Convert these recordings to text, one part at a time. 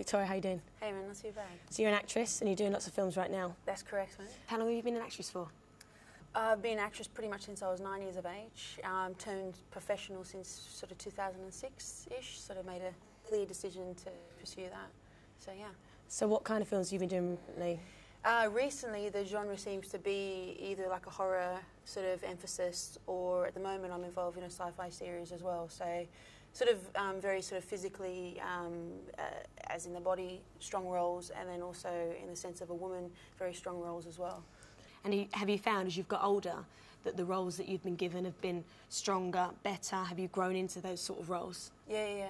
Victoria, how you doing? Hey man, not too bad. So you're an actress and you're doing lots of films right now. That's correct, man. How long have you been an actress for? I've been an actress pretty much since I was 9 years of age. Turned professional since sort of 2006-ish. Sort of made a clear decision to pursue that. So yeah. So what kind of films have you been doing recently? Recently, the genre seems to be either like a horror sort of emphasis, or at the moment I'm involved in a sci-fi series as well. So sort of very sort of physically, as in the body, strong roles, and then also in the sense of a woman, very strong roles as well. And have you found, as you've got older, that the roles that you've been given have been stronger, better? Have you grown into those sort of roles? Yeah.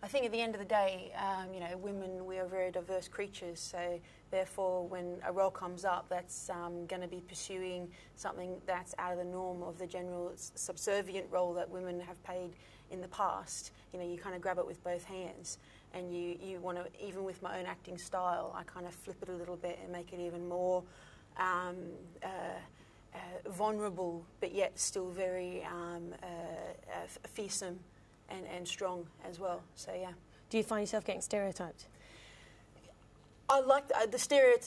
I think at the end of the day, you know, women, we are very diverse creatures, so therefore when a role comes up that's going to be pursuing something that's out of the norm of the general subservient role that women have played in the past, you know, you kind of grab it with both hands, and you want to, even with my own acting style, I kind of flip it a little bit and make it even more vulnerable, but yet still very fearsome and strong as well. So yeah. Do you find yourself getting stereotyped? I like the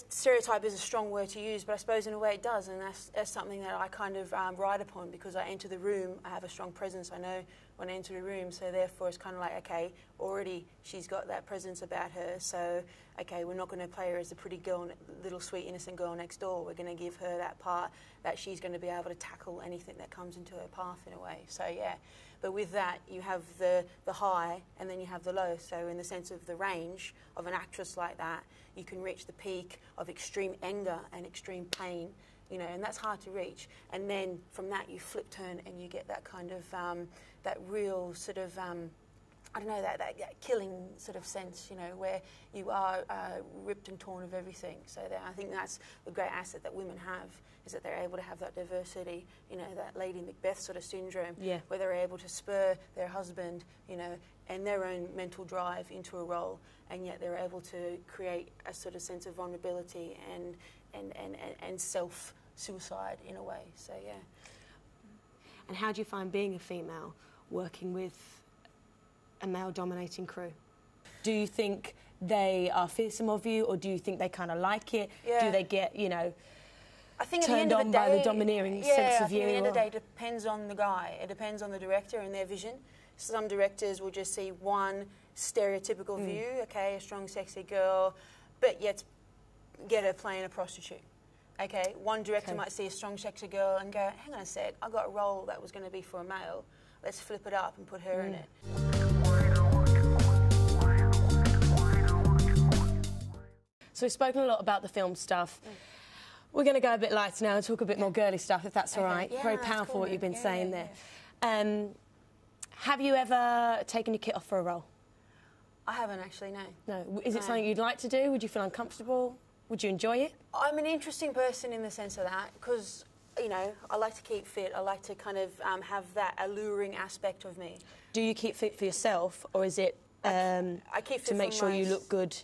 stereotype is a strong word to use, but I suppose in a way it does, and that's something that I kind of ride upon, because I enter the room, I have a strong presence, I know when I enter the room, so therefore it's kind of like, okay, already she's got that presence about her, so okay, we're not going to play her as the pretty girl, little sweet innocent girl next door, we're going to give her that part that she's going to be able to tackle anything that comes into her path in a way, so yeah. But with that, you have the high and then you have the low. So in the sense of the range of an actress like that, you can reach the peak of extreme anger and extreme pain, you know, and that's hard to reach. And then from that, you flip turn and you get that kind of, that real sort of, I don't know, that killing sort of sense, you know, where you are ripped and torn of everything. So I think that's the great asset that women have, is that they're able to have that diversity, you know, that Lady Macbeth sort of syndrome, where they're able to spur their husband, you know, and their own mental drive into a role, and yet they're able to create a sort of sense of vulnerability and self-suicide in a way. So yeah. And how do you find being a female working with a male-dominating crew? Do you think they are fearsome of you, or do you think they kind of like it? Yeah. Do they get, you know, I think turned on by the domineering sense of you? I think at the end of the day, it depends on the guy. It depends on the director and their vision. Some directors will just see one stereotypical view, okay, a strong, sexy girl, but yet get her playing a prostitute. Okay, one director might see a strong, sexy girl and go, hang on a sec, I got a role that was going to be for a male. Let's flip it up and put her in it. So we've spoken a lot about the film stuff. We're going to go a bit lighter now and talk a bit more girly stuff, if that's all right. Yeah, very powerful cool, what you've been saying there. Yeah. Have you ever taken your kit off for a role? I haven't actually, no. No. Is it something you'd like to do? Would you feel uncomfortable? Would you enjoy it? I'm an interesting person in the sense of that, because, you know, I like to keep fit. I like to kind of have that alluring aspect of me. Do you keep fit for yourself, or is it I keep fit to make sure you look good?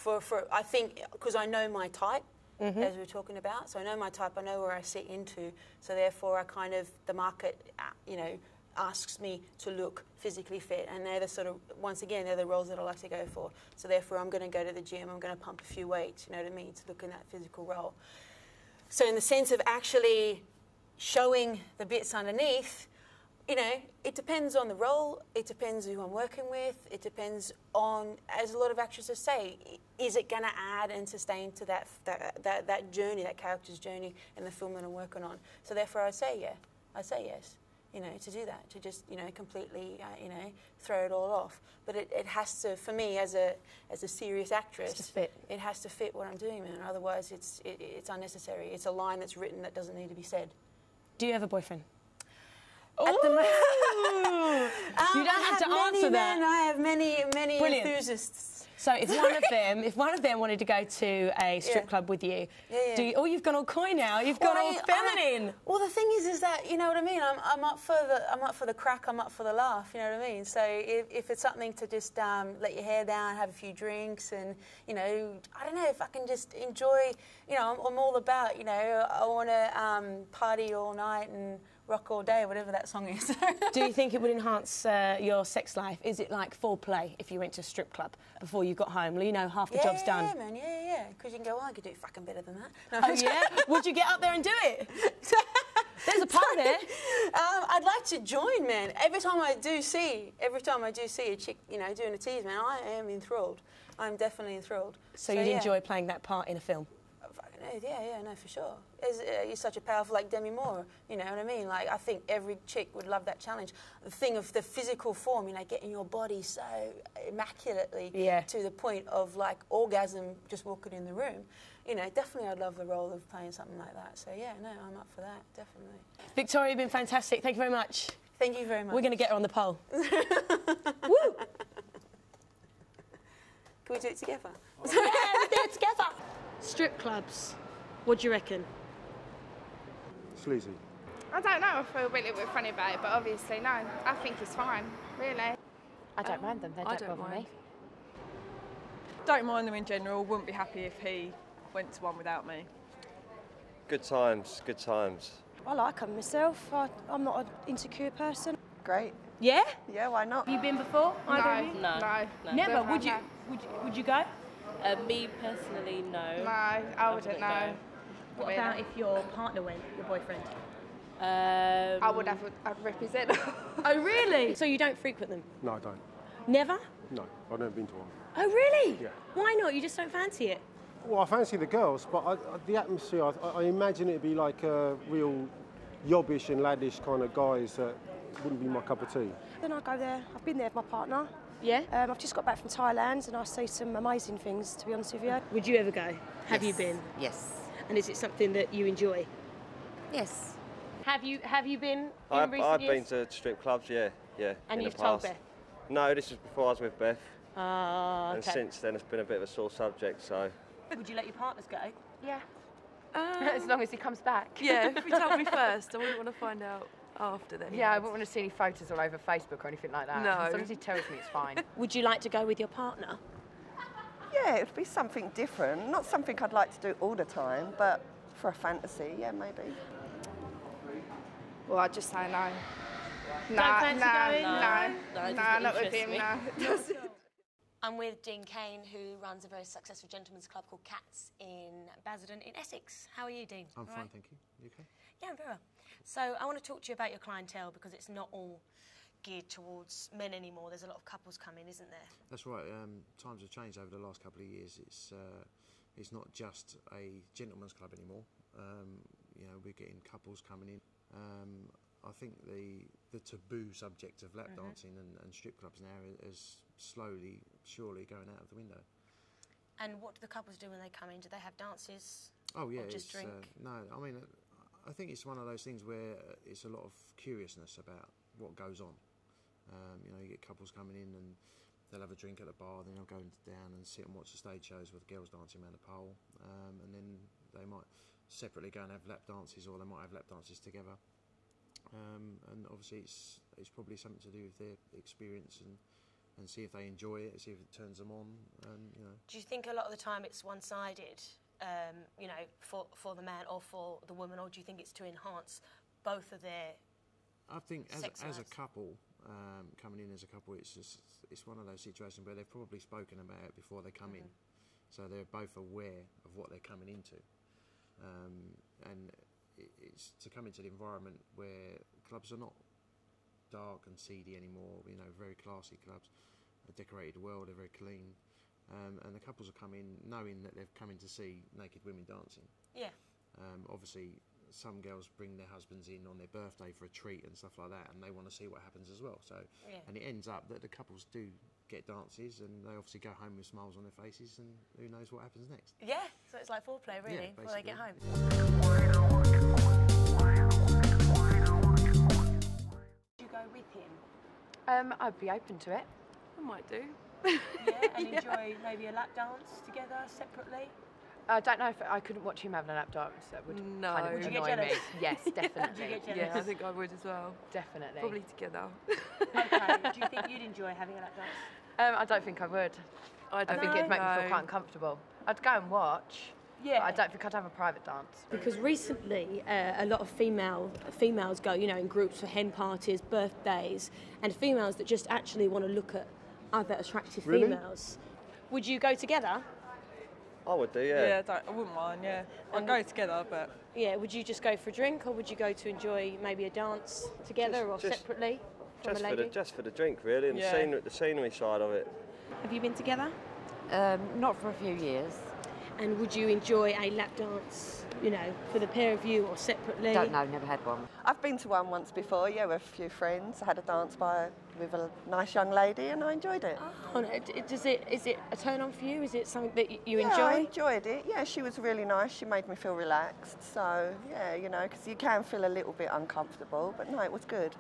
I think, because I know my type, as we were talking about, so I know my type, I know where I sit into, so therefore I kind of, the market, you know, asks me to look physically fit, and they're the sort of, once again, they're the roles that I like to go for. So therefore I'm going to go to the gym, I'm going to pump a few weights, you know what I mean, to look in that physical role. So in the sense of actually showing the bits underneath, you know, it depends on the role, it depends who I'm working with, it depends on, as a lot of actresses say, is it going to add and sustain to that journey, that character's journey in the film that I'm working on. So therefore I'd say yes. You know, to do that, to just, you know, completely, you know, throw it all off. But it has to, for me, as a serious actress, it has to fit what I'm doing, man. Otherwise, it's unnecessary. It's a line that's written that doesn't need to be said. Do you have a boyfriend? At the moment, you don't have to answer that. I have many Brilliant. enthusiasts. So if one of them wanted to go to a strip club with you, oh, you've gone all coy now. You've gone all feminine. Well, the thing is that, you know what I mean. I'm up for the crack. I'm up for the laugh. You know what I mean. So if it's something to just let your hair down, have a few drinks, and, you know, I don't know, if I can just enjoy. You know, I'm all about. You know, I want to party all night and rock all day, whatever that song is. Do you think it would enhance your sex life? Is it like foreplay if you went to a strip club before you got home? You know, half the job's done. Yeah, man, yeah. Because you can go, well, I could do fucking better than that. No. Oh, yeah? Would you get up there and do it? There's a part there. I'd like to join, man. Every time I do see a chick, you know, doing a tease, man, I am enthralled. I'm definitely enthralled. So you'd enjoy playing that part in a film? Yeah, no, for sure. You're such a powerful, like Demi Moore, you know what I mean? Like, I think every chick would love that challenge. The thing of the physical form, you know, getting your body so immaculately to the point of, like, orgasm just walking in the room. You know, definitely I'd love the role of playing something like that. So, yeah, no, I'm up for that, definitely. Victoria, you've been fantastic. Thank you very much. Thank you very much. We're going to get her on the pole. Woo! Can we do it together? Yeah, we'll do it together. Strip clubs, what do you reckon? Sleazy. I don't know, I feel a little bit funny about it, but obviously, no, I think it's fine, really. I don't mind them, they don't bother me. Don't mind them in general, wouldn't be happy if he went to one without me. Good times, good times. I like them myself. I'm not an insecure person. Great. Yeah? Yeah, why not? Have you been before? No. Never? Would you go? Me personally, no. No, I wouldn't know. What about if your partner went, your boyfriend? I'd represent. Oh, really? So you don't frequent them? No, I don't. Never? No, I've never been to one. Oh, really? Yeah. Why not? You just don't fancy it? Well, I fancy the girls, but the atmosphere, I imagine it'd be like real yobbish and laddish kind of guys that wouldn't be my cup of tea. Then I go there. I've been there with my partner. Yeah? I've just got back from Thailand and I see some amazing things, to be honest with you. Would you ever go? Have you been? Yes. And is it something that you enjoy? Yes. Have you been in I've recent years? been to strip clubs, yeah. And in you've the past. told Beth? No, this was before I was with Beth. Ah, okay. And since then it's been a bit of a sore subject, so... Would you let your partners go? Yeah. As long as he comes back. Yeah, if you tell me first, I wouldn't want to find out after then. Yeah, I wouldn't want to see any photos all over Facebook or anything like that. No. As long as he tells me, it's fine. Would you like to go with your partner? Yeah, it'd be something different. Not something I'd like to do all the time, but for a fantasy, yeah, maybe. Well, I'd just say no. Don't fancy going? No, not with him, no. I'm with Dean Kayne, who runs a very successful gentlemen's club called Cats in Basildon in Essex. How are you, Dean? I'm fine, thank you. You okay? Yeah, I'm very well. So I want to talk to you about your clientele because it's not all geared towards men anymore. There's a lot of couples coming, isn't there? That's right. Times have changed over the last couple of years. It's not just a gentleman's club anymore. You know, we're getting couples coming in. I think the taboo subject of lap dancing and strip clubs now is slowly, surely going out of the window. And what do the couples do when they come in? Do they have dances? Oh yeah, or just drink? No, I mean, I think it's one of those things where it's a lot of curiousness about what goes on. You know, you get couples coming in and they'll have a drink at the bar, then they'll go down and sit and watch the stage shows with the girls dancing around the pole, and then they might separately go and have lap dances, or they might have lap dances together. And obviously it's probably something to do with their experience and see if they enjoy it, see if it turns them on, and you know. Do you think a lot of the time it's one-sided, you know, for the man or for the woman, or do you think it's to enhance both of their I think as a lives? couple, coming in as a couple, it's one of those situations where they've probably spoken about it before they come in, so they're both aware of what they're coming into, and it's to come into the environment where clubs are not dark and seedy anymore. You know, very classy clubs, decorated well, they're very clean, and the couples are coming knowing that they've come in to see naked women dancing. Yeah. Obviously, some girls bring their husbands in on their birthday for a treat and stuff like that, and they want to see what happens as well. So, and it ends up that the couples do get dances, and they obviously go home with smiles on their faces, and who knows what happens next. Yeah, so it's like foreplay, really, before they get home. Would you go with him? I'd be open to it. I might do. Yeah, and enjoy maybe a lap dance together, separately? I don't know if I couldn't watch him having a lap dance. That would kind of Would you get annoy jealous? me. Yes, definitely. Would you get jealous? Yeah, I think I would as well. Definitely. Probably together. Okay, do you think you'd enjoy having a lap dance? I don't think I would. I think it'd make me feel quite uncomfortable. I'd go and watch, Yeah. But I don't think I'd have a private dance. Because recently, a lot of females go, you know, in groups for hen parties, birthdays, and females that just actually want to look at other attractive females. Would you go together? I would do, yeah. Yeah, I wouldn't mind, yeah. I'd go together, but... Yeah, would you just go for a drink, or would you go to enjoy maybe a dance together or separately from a lady? Just for the drink, really, and the scenery side of it. Have you been together? Not for a few years. And would you enjoy a lap dance, you know, for the pair of you or separately? Don't know, never had one. I've been to one once before, yeah, with a few friends. I had a dance with a nice young lady and I enjoyed it. Oh, no. Is it a turn on for you? Is it something that you enjoy? Yeah, I enjoyed it. Yeah, she was really nice. She made me feel relaxed. So, yeah, you know, because you can feel a little bit uncomfortable, but no, it was good.